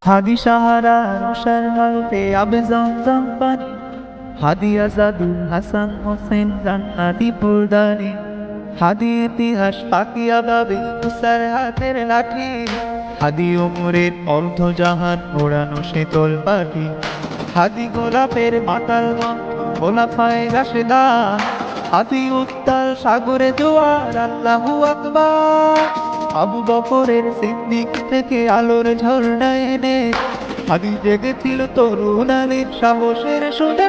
হাদি সাহারা রসার হালতে আবে জমজম পানি, হাদি আজাদুল হাসান হোসেন জান্নাতি ফুলদানি, হাদি ইতিহাস পাকিয়া বাবে মুসার হাতের লাঠি, হাদি ওমরের অর্ধ জাহান ওড়ানো শীতল পাটি, হাদি গোলাপের মাতাল গন্ধ গোলাপায় রাশেদার, হাদি উত্তাল সাগরে জোয়ার আল্লাহু আকবার। আবু বকরের সিদ্দিক থেকে আলোর ঝর্ণা এনে হাদি জেগেছিল তরুণ আলীর সাহসের সুরে।